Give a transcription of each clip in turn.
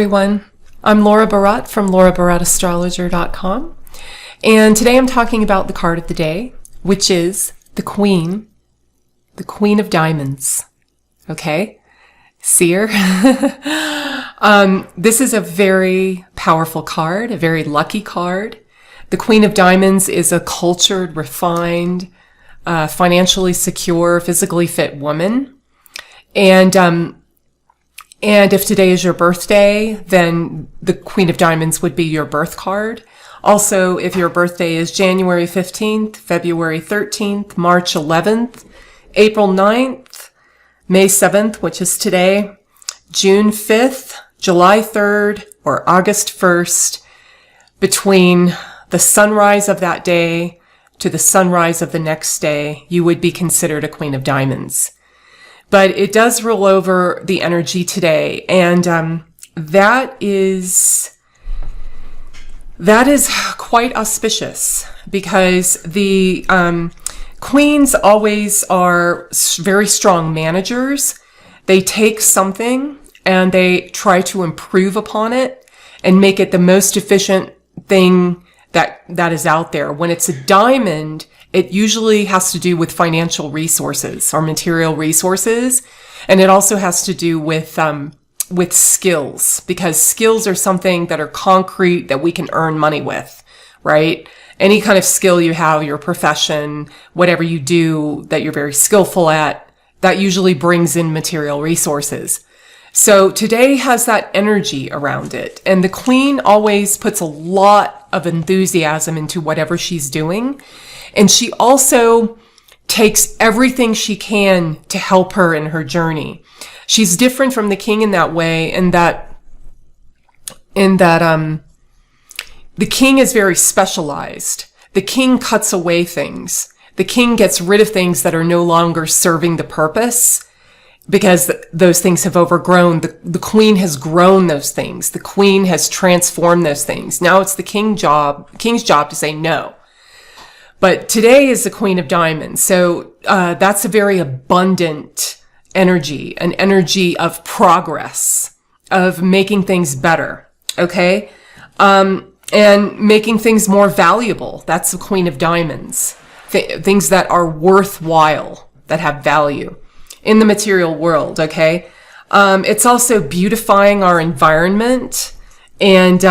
everyone. I'm Laura Barat from laurabaratastrologer.com, and today I'm talking about the card of the day, which is the Queen of Diamonds. Okay? See her? This is a very powerful card, a very lucky card. The Queen of Diamonds is a cultured, refined, financially secure, physically fit woman. And if today is your birthday, then the Queen of Diamonds would be your birth card. Also, if your birthday is January 15th, February 13th, March 11th, April 9th, May 7th, which is today, June 5th, July 3rd, or August 1st, between the sunrise of that day to the sunrise of the next day, you would be considered a Queen of Diamonds. But it does rule over the energy today, and that is quite auspicious, because the queens always are very strong managers. They take something and they try to improve upon it and make it the most efficient thing that is out there. When it's a diamond, it usually has to do with financial resources or material resources. And it also has to do with skills, because skills are something that are concrete that we can earn money with, right? Any kind of skill you have, your profession, whatever you do that you're very skillful at, that usually brings in material resources. So today has that energy around it. And the Queen always puts a lot of enthusiasm into whatever she's doing. And she also takes everything she can to help her in her journey. She's different from the King in that way, in that the King is very specialized. The King cuts away things. The King gets rid of things that are no longer serving the purpose, because those things have overgrown. The Queen has grown those things. The Queen has transformed those things. Now it's the King's job to say no. But today is the Queen of Diamonds. So that's a very abundant energy, an energy of progress, of making things better, okay? And making things more valuable. That's the Queen of Diamonds. Things that are worthwhile, that have value in the material world, okay? It's also beautifying our environment and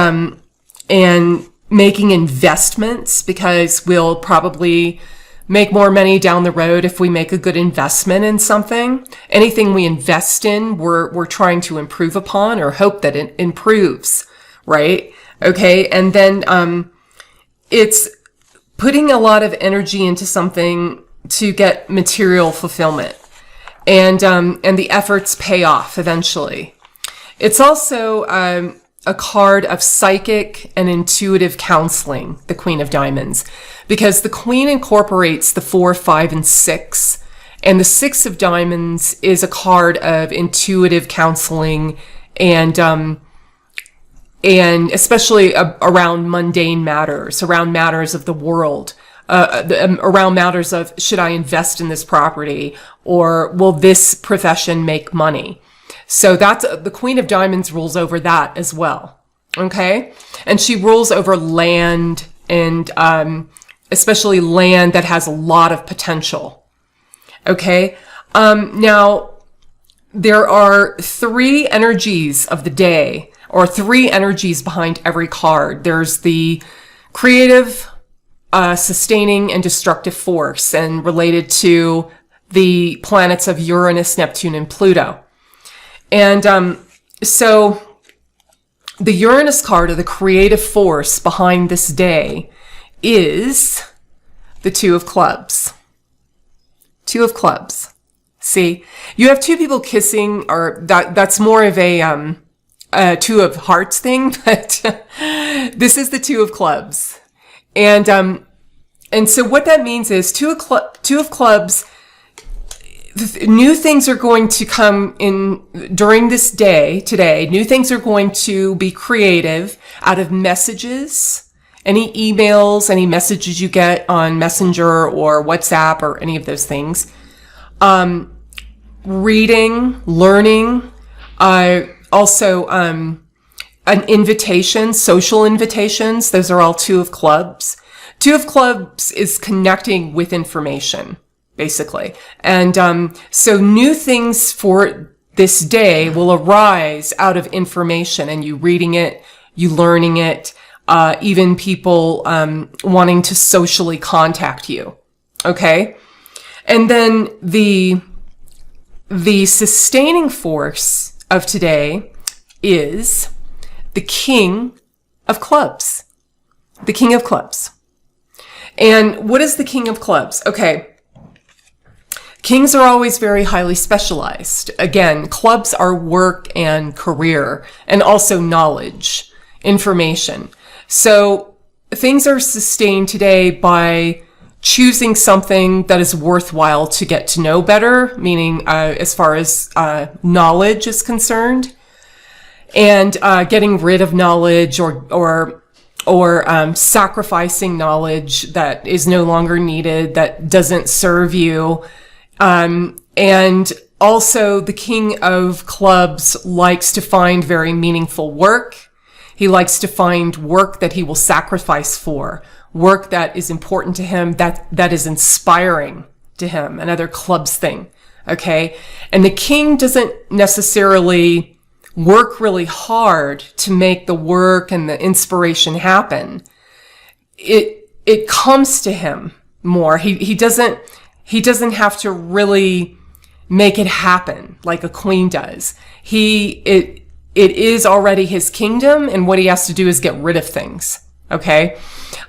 making investments, because we'll probably make more money down the road if we make a good investment in something. Anything we invest in, we're trying to improve upon or hope that it improves, right? Okay. And then, it's putting a lot of energy into something to get material fulfillment, and the efforts pay off eventually. It's also, a card of psychic and intuitive counseling, the Queen of Diamonds, because the Queen incorporates the 4, 5, and 6. And the 6 of Diamonds is a card of intuitive counseling and especially around mundane matters, around matters of the world, around matters of, should I invest in this property, or will this profession make money? So that's the Queen of Diamonds rules over that as well. Okay. And she rules over land, and, especially land that has a lot of potential. Okay. Now there are 3 energies of the day, or 3 energies behind every card. There's the creative, sustaining and destructive force, and related to the planets of Uranus, Neptune, and Pluto. And so the Uranus card, or the creative force behind this day, is the 2 of Clubs. 2 of Clubs. See, you have 2 people kissing, or that's more of a 2 of Hearts thing, but this is the 2 of Clubs. And so what that means is 2 of Clubs. New things are going to come in during this day today. New things are going to be creative out of messages, any emails, any messages you get on Messenger or WhatsApp or any of those things. Reading, learning, also an invitation, social invitations. Those are all two of clubs. Two of clubs is connecting with information, basically. And so new things for this day will arise out of information and you reading it, you learning it, even people wanting to socially contact you. Okay? And then the sustaining force of today is the King of Clubs. The King of Clubs. And what is the King of Clubs? Okay. Kings are always very highly specialized. Again, clubs are work and career and also knowledge, information. So things are sustained today by choosing something that is worthwhile to get to know better, meaning as far as knowledge is concerned, and getting rid of knowledge or sacrificing knowledge that is no longer needed, that doesn't serve you. And also the King of Clubs likes to find very meaningful work. He likes to find work that he will sacrifice for, work that is important to him, that is inspiring to him, another clubs thing. Okay. And the king doesn't necessarily work really hard to make the work and the inspiration happen. It comes to him more. He doesn't have to really make it happen like a queen does. It is already his kingdom, and what he has to do is get rid of things. Okay.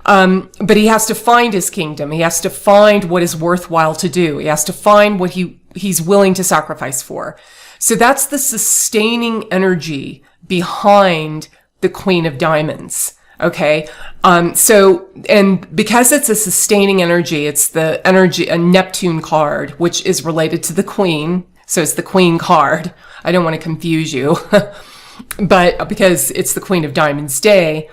But he has to find his kingdom. He has to find what is worthwhile to do. He has to find what he's willing to sacrifice for. So that's the sustaining energy behind the Queen of Diamonds. Okay. And because it's a sustaining energy, it's the energy, a Neptune card, which is related to the Queen. So it's the Queen card. I don't want to confuse you, but because it's the Queen of Diamonds day.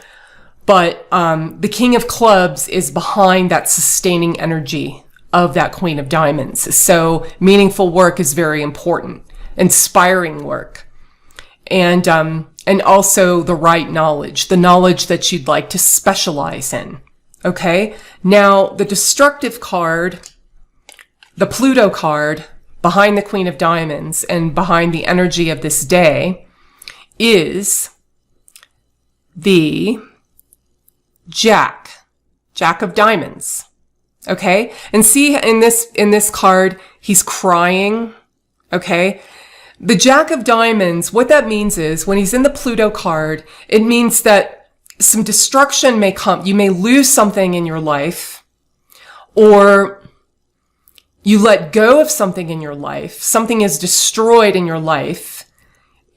But the King of Clubs is behind that sustaining energy of that Queen of Diamonds. So meaningful work is very important, inspiring work, and also the right knowledge, the knowledge that you'd like to specialize in. Okay. Now the destructive card, the Pluto card behind the Queen of Diamonds and behind the energy of this day is the Jack of Diamonds. Okay. And see in this card, he's crying. Okay. The Jack of Diamonds, what that means is when he's in the Pluto card, it means that some destruction may come. You may lose something in your life, or you let go of something in your life. Something is destroyed in your life.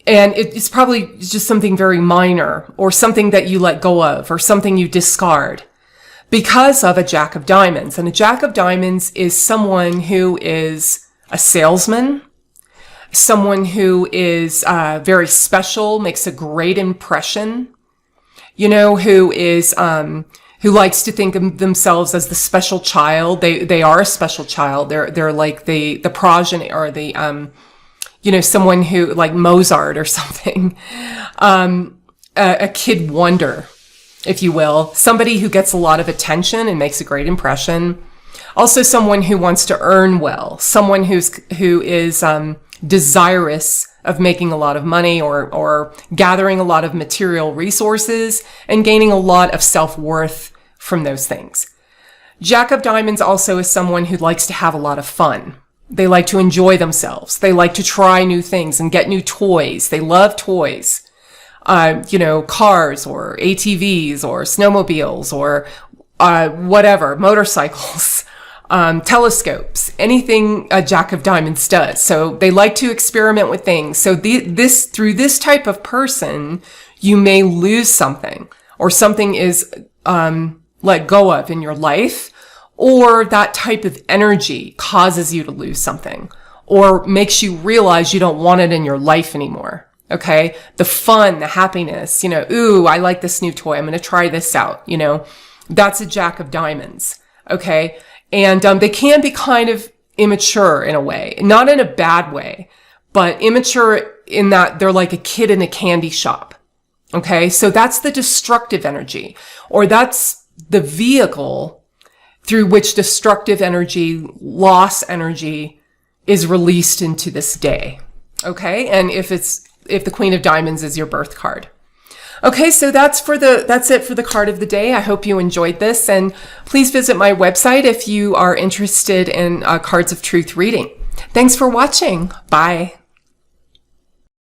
And it's probably just something very minor, or something that you let go of, or something you discard because of a Jack of Diamonds. And a Jack of Diamonds is someone who is a salesman, someone who is very special, makes a great impression, who likes to think of themselves as the special child. They are a special child. They're like the progeny, or the someone who, like Mozart or something, a kid wonder, if you will, somebody who gets a lot of attention and makes a great impression. Also someone who wants to earn well, someone who is desirous of making a lot of money, or gathering a lot of material resources and gaining a lot of self-worth from those things. Jack of Diamonds also is someone who likes to have a lot of fun. They like to enjoy themselves. They like to try new things and get new toys. They love toys. Cars or ATVs or snowmobiles or whatever, motorcycles, telescopes, anything a Jack of Diamonds does. So they like to experiment with things. So through this type of person, you may lose something, or something is let go of in your life, or that type of energy causes you to lose something, or makes you realize you don't want it in your life anymore. Okay. The fun, the happiness, ooh, I like this new toy. I'm going to try this out. That's a Jack of Diamonds. Okay. And, they can be kind of immature in a way, not in a bad way, but immature in that they're like a kid in a candy shop. Okay, so that's the destructive energy, or that's the vehicle through which destructive energy, loss energy is released into this day. Okay, and if the Queen of Diamonds is your birth card. Okay, so that's it for the card of the day. I hope you enjoyed this, and please visit my website if you are interested in cards of truth reading. Thanks for watching. Bye.